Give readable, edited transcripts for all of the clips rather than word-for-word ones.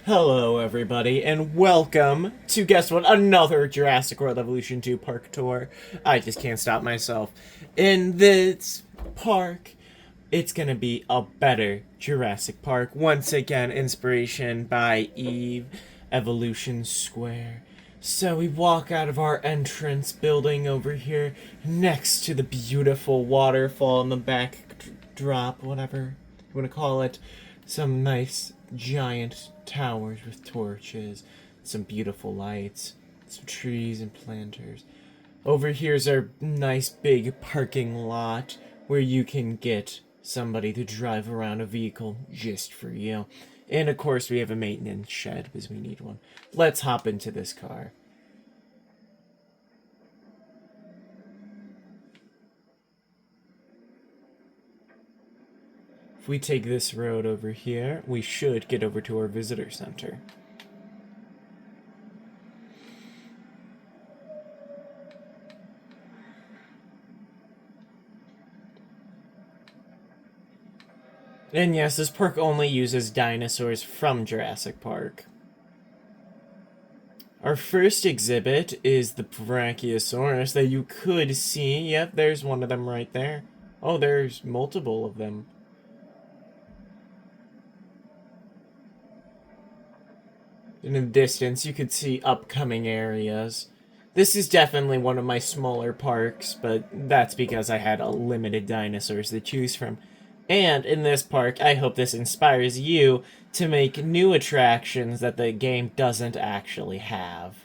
Hello, everybody, and welcome to, guess what, another Jurassic World Evolution 2 park tour. I just can't stop myself. In this park, it's gonna be a better Jurassic Park. Once again, inspiration by Eve, Evolution Square. So we walk out of our entrance building over here next to the beautiful waterfall in the backdrop, whatever you want to call it. Some nice giant towers with torches, some beautiful lights, some trees and planters. Over here's our nice big parking lot where you can get somebody to drive around a vehicle just for you. And of course, we have a maintenance shed because we need one. Let's hop into this car. If we take this road over here, we should get over to our visitor center. And yes, this park only uses dinosaurs from Jurassic Park. Our first exhibit is the Brachiosaurus that you could see. Yep, there's one of them right there. Oh, there's multiple of them. In the distance, you could see upcoming areas. This is definitely one of my smaller parks, but that's because I had a limited dinosaurs to choose from. And in this park, I hope this inspires you to make new attractions that the game doesn't actually have.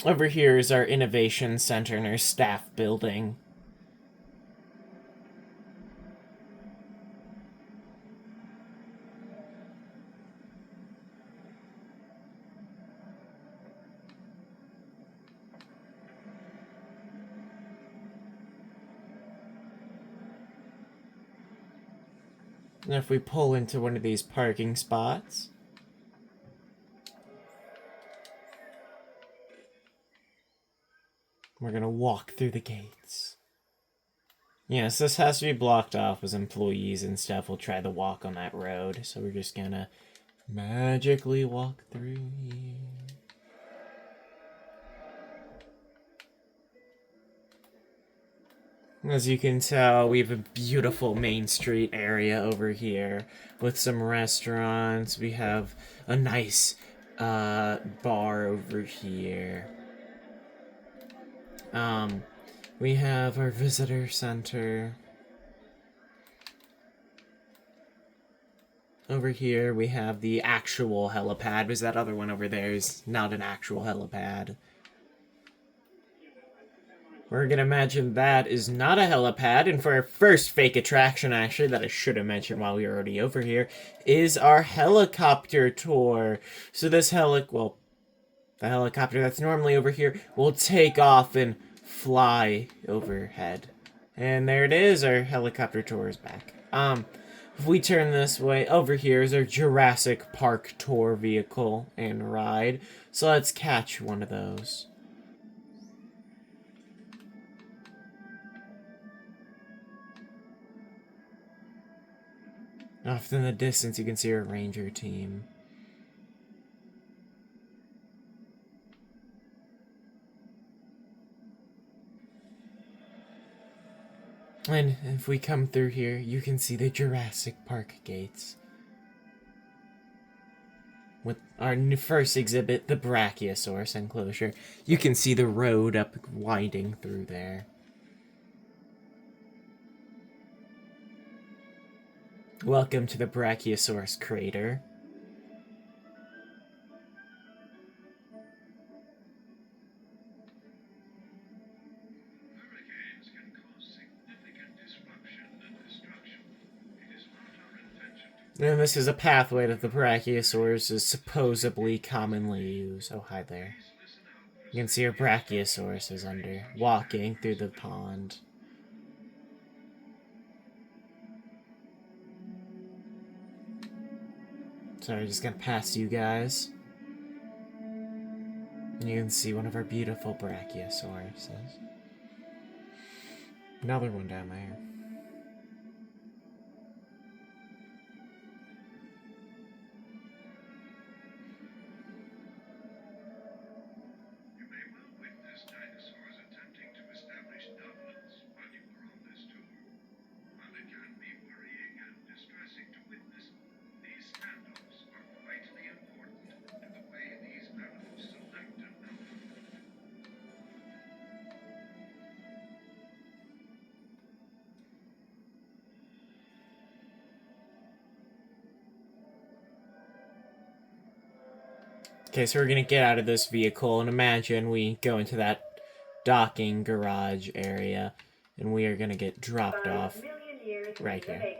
Over here is our Innovation Center and our staff building. And if we pull into one of these parking spots, we're gonna walk through the gates. Yes, this has to be blocked off as employees and stuff will try to walk on that road. So we're just gonna magically walk through here. As you can tell, we have a beautiful Main Street area over here with some restaurants. We have a nice bar over here. We have our visitor center. Over here, we have the actual helipad, because that other one over there is not an actual helipad. We're gonna imagine that is not a helipad, and for our first fake attraction, actually, that I should have mentioned while we were already over here, is our helicopter tour. So this the helicopter that's normally over here will take off and fly overhead. And there it is, our helicopter tour is back. If we turn this way, over here is our Jurassic Park tour vehicle and ride. So let's catch one of those. Off in the distance, you can see our ranger team. And if we come through here, you can see the Jurassic Park gates. With our first exhibit, the Brachiosaurus enclosure, you can see the road up winding through there. Welcome to the Brachiosaurus crater. And this is a pathway that the Brachiosaurus is supposedly commonly used. Oh, hi there. You can see our Brachiosaurus is under, walking through the pond. Sorry, just gonna pass you guys. You can see one of our beautiful brachiosauruses. Another one down there. Okay, so we're gonna get out of this vehicle, and imagine we go into that docking garage area, and we are gonna get dropped off right here.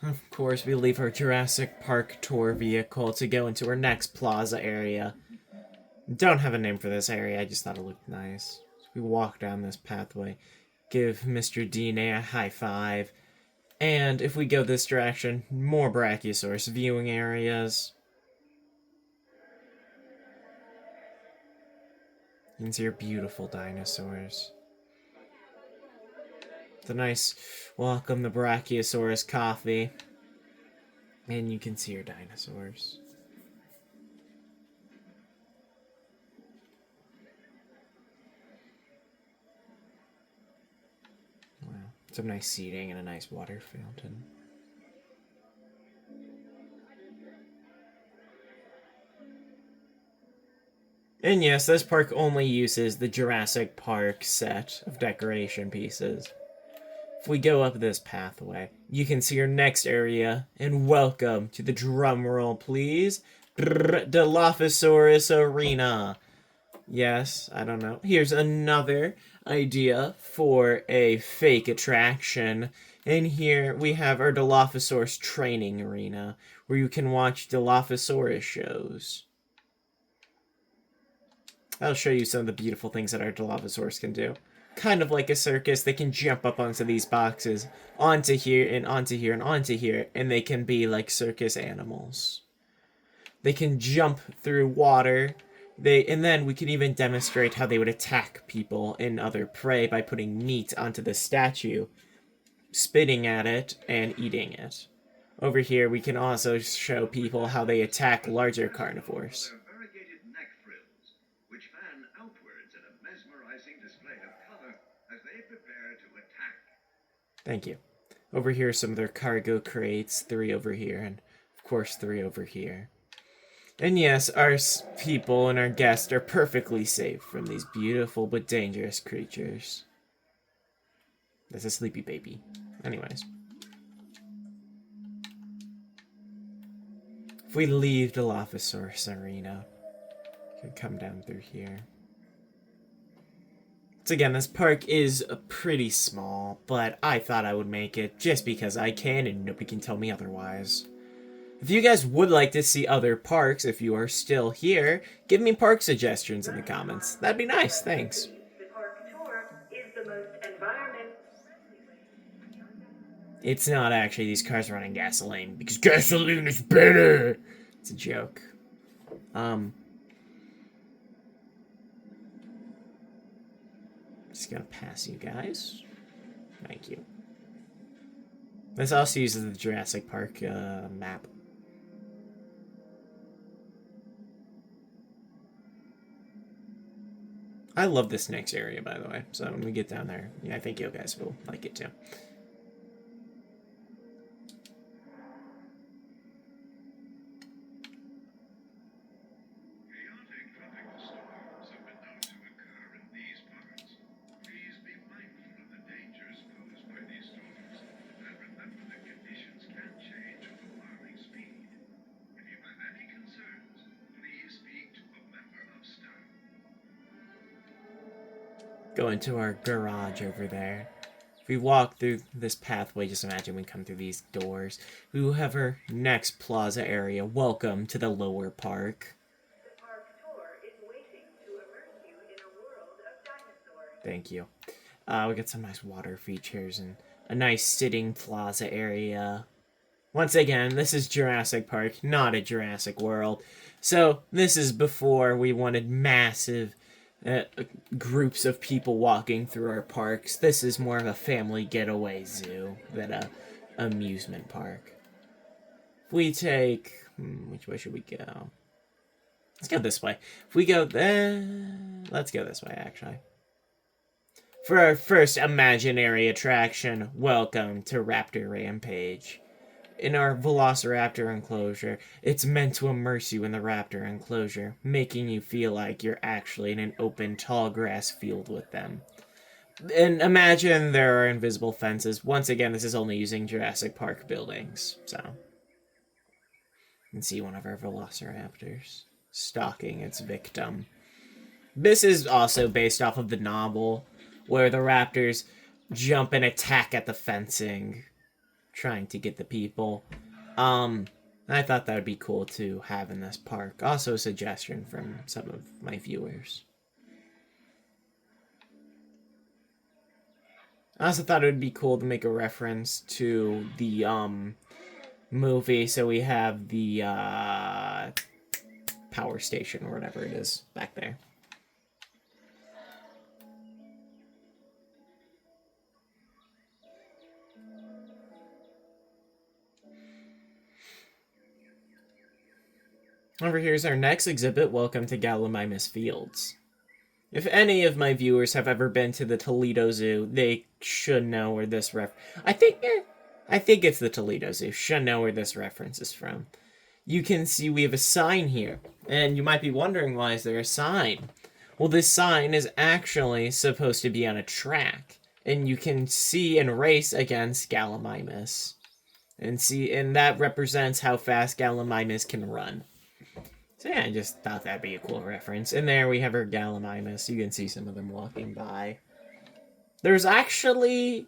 Of course, we leave our Jurassic Park tour vehicle to go into our next plaza area. Don't have a name for this area, I just thought it looked nice. So we walk down this pathway, give Mr. DNA a high five, and if we go this direction, more Brachiosaurus viewing areas. You can see our beautiful dinosaurs. It's a nice welcome the Brachiosaurus coffee. And you can see your dinosaurs. Wow. Some nice seating and a nice water fountain. And yes, this park only uses the Jurassic Park set of decoration pieces. If we go up this pathway, you can see our next area, and welcome to the drum roll, please. Dilophosaurus Arena. Yes, I don't know. Here's another idea for a fake attraction. And here we have our Dilophosaurus training arena, where you can watch Dilophosaurus shows. I'll show you some of the beautiful things that our Dilophosaurus can do. Kind of like a circus, they can jump up onto these boxes, onto here, and onto here, and onto here, and they can be like circus animals. They can jump through water, and then we can even demonstrate how they would attack people and other prey by putting meat onto the statue, spitting at it, and eating it. Over here, we can also show people how they attack larger carnivores. Thank you. Over here are some of their cargo crates, 3 over here, and of course 3 over here. And yes, our people and our guests are perfectly safe from these beautiful but dangerous creatures. That's a sleepy baby. Anyways. If we leave the Dilophosaurus Arena, we can come down through here. So again, this park is pretty small, but I thought I would make it just because I can and nobody can tell me otherwise. If you guys would like to see other parks, if you are still here, give me park suggestions in the comments. That'd be nice, thanks. The park tour is the most environment. It's not actually, these cars run on gasoline, because gasoline is better! It's a joke. Just gonna pass you guys. Thank you. This also uses the Jurassic Park map. I love this next area, by the way. So when we get down there, yeah, I think you guys will like it too. Go into our garage over there. If we walk through this pathway, just imagine we come through these doors. We will have our next plaza area. Welcome to the lower park. The park tour is waiting to immerse you in a world of dinosaurs. Thank you. We got some nice water features and a nice sitting plaza area. Once again, this is Jurassic Park, not a Jurassic World. So this is before we wanted massive uh, groups of people walking through our parks. This is more of a family getaway zoo than a amusement park. If we take... which way should we go? Let's go this way. If we go there... Let's go this way, actually. For our first imaginary attraction, welcome to Raptor Rampage. In our Velociraptor enclosure, it's meant to immerse you in the raptor enclosure, making you feel like you're actually in an open, tall grass field with them. And imagine there are invisible fences. Once again, this is only using Jurassic Park buildings, so... You can see one of our Velociraptors stalking its victim. This is also based off of the novel, where the raptors jump and attack at the fencing, trying to get the people. I thought that would be cool to have in this park. Also a suggestion from some of my viewers. I also thought it would be cool to make a reference to the movie, so we have the power station or whatever it is back there. Over here's our next exhibit. Welcome to Gallimimus Fields. If any of my viewers have ever been to the Toledo Zoo, they should know where this I think it's the Toledo Zoo. Should know where this reference is from. You can see we have a sign here, and you might be wondering, why is there a sign? Well, this sign is actually supposed to be on a track, and you can see and race against Gallimimus, and that represents how fast Gallimimus can run. So yeah, I just thought that'd be a cool reference. And there we have our Gallimimus. You can see some of them walking by. There's actually...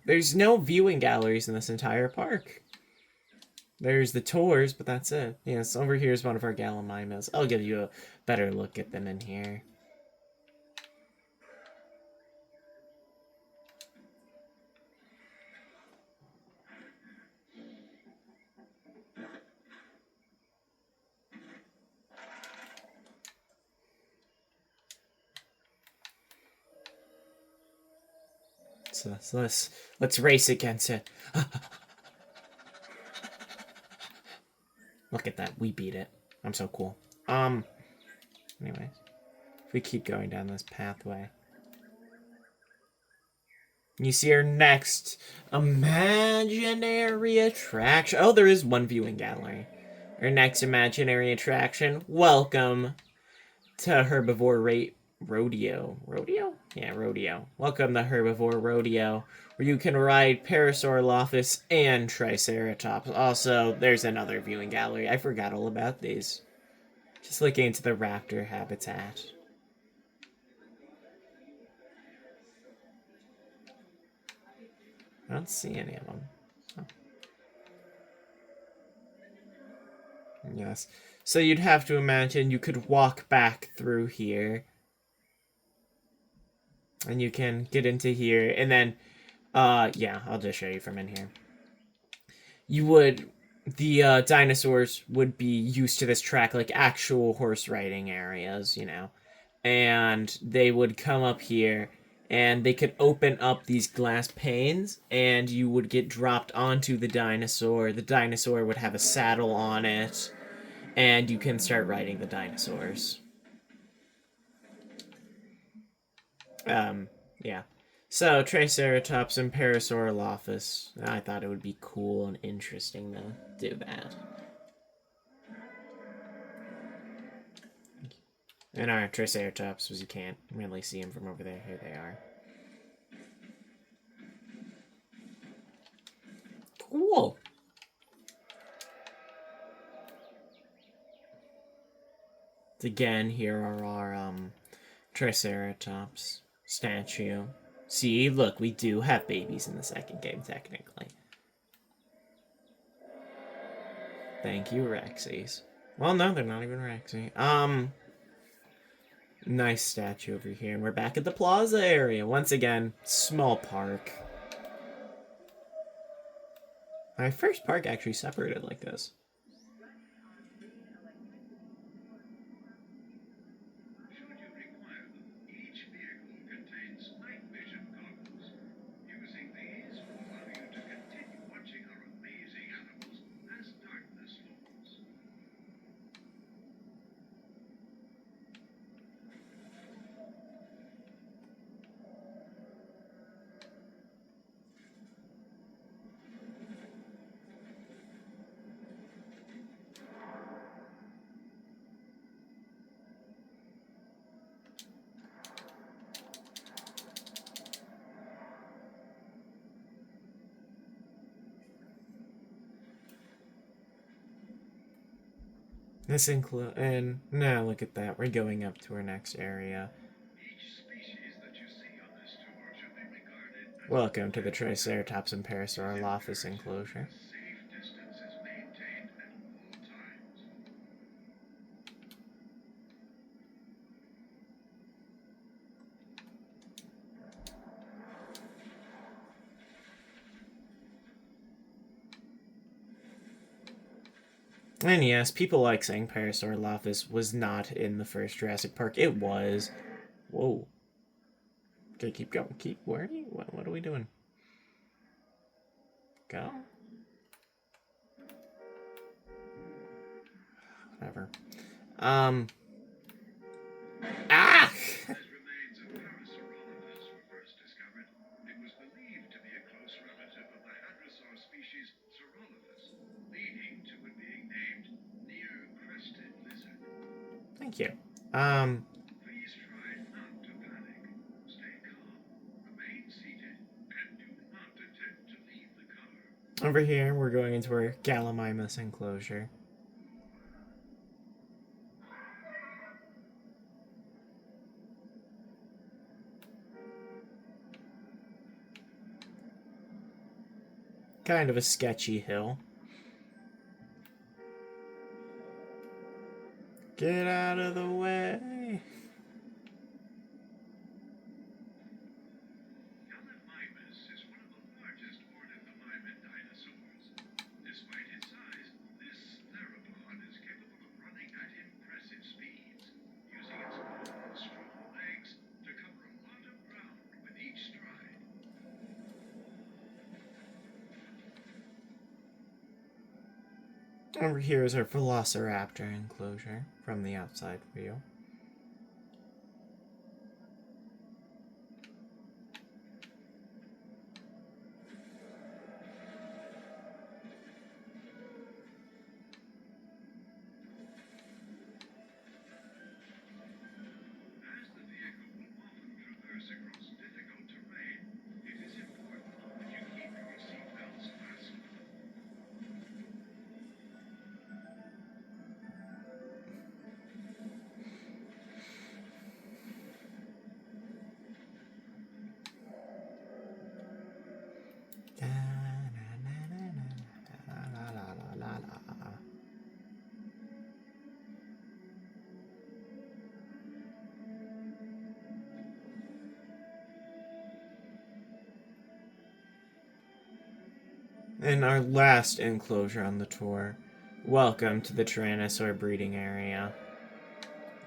there's no viewing galleries in this entire park. There's the tours, but that's it. Yes, over here is one of our Gallimimus. I'll give you a better look at them in here. So let's race against it. Look at that, we beat it. I'm so cool. Anyways, if we keep going down this pathway, you see our next imaginary attraction. Oh, there is one viewing gallery. Our next imaginary attraction. Welcome to Herbivore Rodeo. Rodeo? Yeah, Rodeo. Welcome to Herbivore Rodeo, where you can ride Parasaurolophus and Triceratops. Also, there's another viewing gallery. I forgot all about these. Just looking into the raptor habitat. I don't see any of them. Oh. Yes. So you'd have to imagine you could walk back through here. And you can get into here, and then, yeah, I'll just show you from in here. The dinosaurs would be used to this track, like actual horse riding areas, you know. And they would come up here, and they could open up these glass panes, and you would get dropped onto the dinosaur. The dinosaur would have a saddle on it, and you can start riding the dinosaurs. Yeah. So, Triceratops and Parasaurolophus. I thought it would be cool and interesting to do that. And our Triceratops, because you can't really see them from over there. Here they are. Cool. Again, here are our, Triceratops statue. See, look, we do have babies in the second game, technically. Thank you, Rexies. Well, no, they're not even Rexy. Nice statue over here, and we're back at the plaza area. Once again, small park. My first park actually separated like this. Should you require them, each vehicle contains night vision goggles. Using these will allow you to continue watching our amazing animals as darkness falls. And now look at that. We're going up to our next area. Each species that you see on this tour should be regarded as Welcome to the Triceratops and Parasaurolophus enclosure. safe distance is maintained at all times. And yes, people like saying Parasaurolophus was not in the first Jurassic Park. It was. Whoa. Okay, keep going. Keep. Where are you? What are we doing? Go. Whatever. Ah! As remains of Parasaurolophus were first discovered, it was believed to be a close relative of the hadrosaur species Saurolophus, leading to it being named near-crested lizard. Thank you. Please try not to panic. Stay calm, remain seated, and do not attempt to leave the car. Over here, we're going into our Gallimimus enclosure. Kind of a sketchy hill. Get out of the way. Gallimimus is one of the largest ornithomimus dinosaurs. Despite its size, this theropod is capable of running at impressive speeds, using its long, strong legs to cover a lot of ground with each stride. Over here is our Velociraptor enclosure from the outside view. As the vehicle will often traverse across difficult terrain, it is important that you keep your seatbelts fastened. And our last enclosure on the tour. Welcome to the Tyrannosaur breeding area.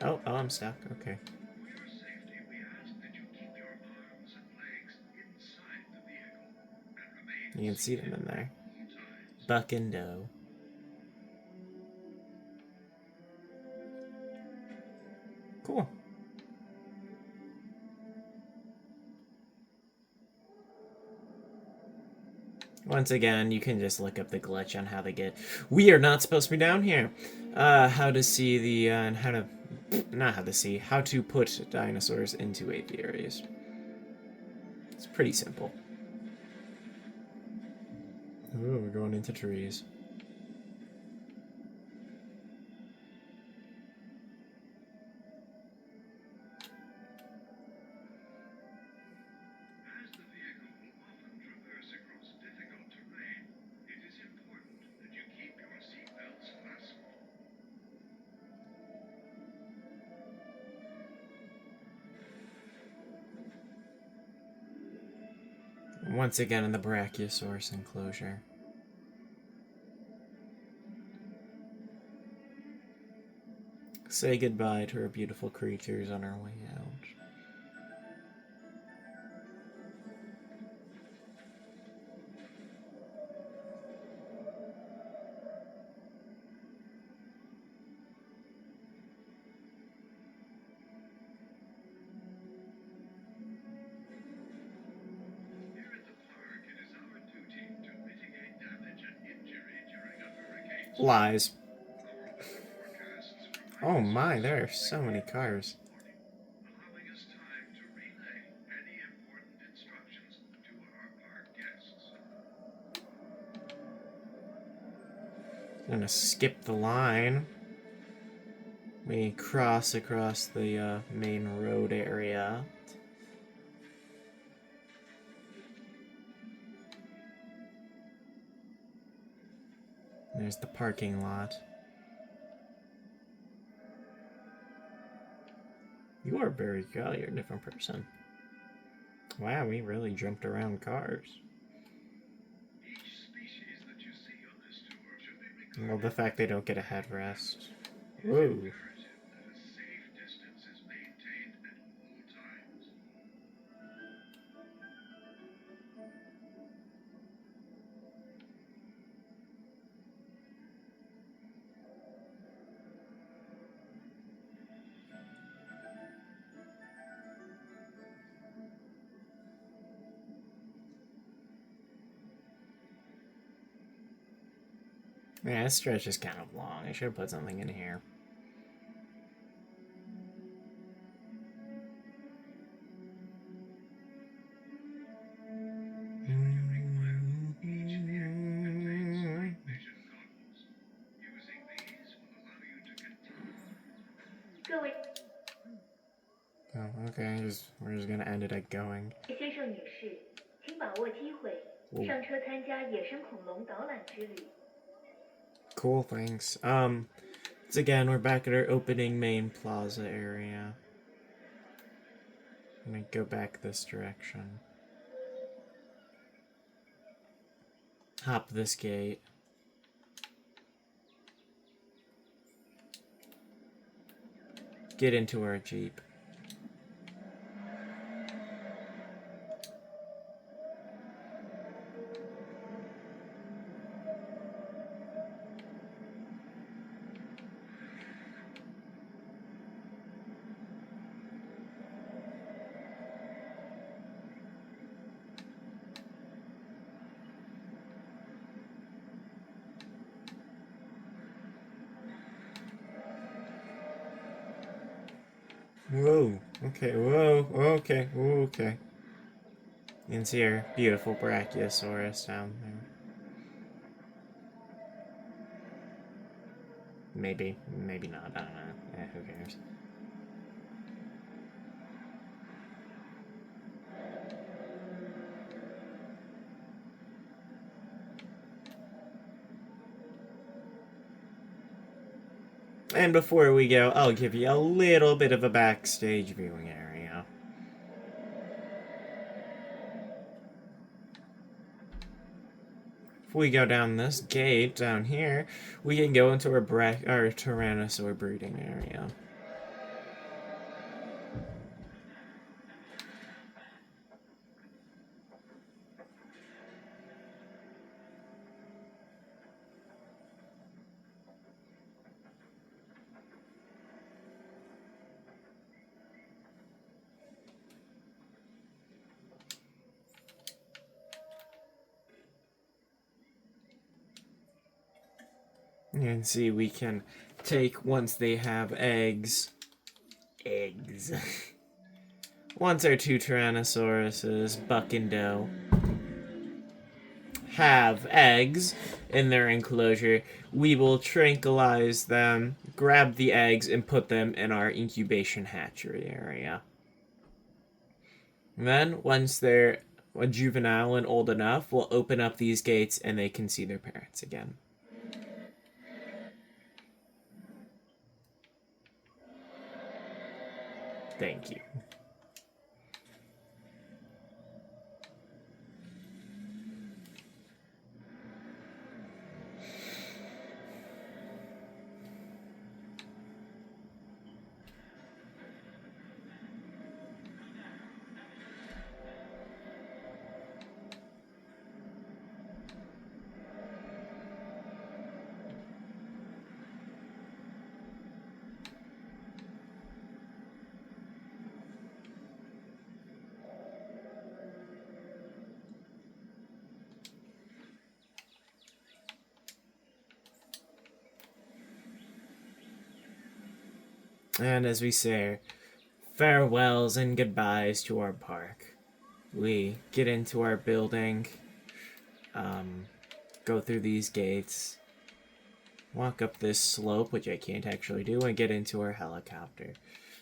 Oh, I'm stuck. Okay. For your safety, we ask that you keep your arms and legs inside the vehicle and remain You can see them in seated there. at all times. Buck and Doe. Cool. Once again, you can just look up the glitch on how to get. We are not supposed to be down here. How to see the and how to not how to see how to put dinosaurs into aviaries. It's pretty simple. Ooh, we're going into trees. As the vehicle will often traverse across difficult terrain, it is important that you keep your seatbelts fastened. Once again in the Brachiosaurus enclosure. say goodbye to our beautiful creatures on our way out. Here at the park, it is our duty to mitigate damage and injury during a hurricane storm. Lies. Our weather forecasts provide Oh us my, with there are some so many cars. warning, allowing us time to relay any important instructions to our park guests. I'm gonna skip the line. We cross across the main road area. There's the parking lot. You are very cool. You're a different person. Wow, we really jumped around cars. Each species that you see on this tour should be regarded Well, the fact they don't get a headrest. It is Whoa. imperative that a safe distance is maintained at all times. Yeah, this stretch is kind of long. I should have put something in here. Viewing well, each vehicle contains night vision goggles. Using these will allow you to continue. 各位 Oh, okay. We're just gonna end it at going. 先生、女士，请把握机会，上车参加野生恐龙导览之旅。 Cool, thanks. So again, we're back at our opening main plaza area. I'm gonna go back this direction. Hop this gate. Get into our Jeep. Whoa. Okay. Whoa. Okay. Okay. You can see our beautiful Brachiosaurus down there. Maybe. Maybe not. I don't know. Eh, who cares? And before we go, I'll give you a little bit of a backstage viewing area. If we go down this gate down here, we can go into our Tyrannosaur breeding area. You can see we can take, once they have eggs. Once our two Tyrannosauruses, Buck and Doe, have eggs in their enclosure, we will tranquilize them, grab the eggs, and put them in our incubation hatchery area. And then, once they're a juvenile and old enough, we'll open up these gates and they can see their parents again. Thank you. And as we say farewells and goodbyes to our park, we get into our building, go through these gates, walk up this slope, which I can't actually do, and get into our helicopter.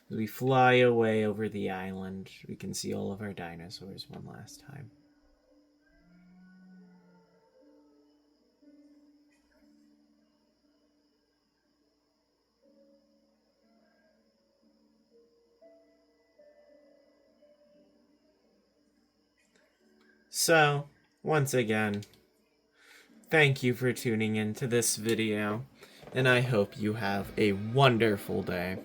As we fly away over the island, we can see all of our dinosaurs one last time. So, once again, thank you for tuning in to this video, and I hope you have a wonderful day.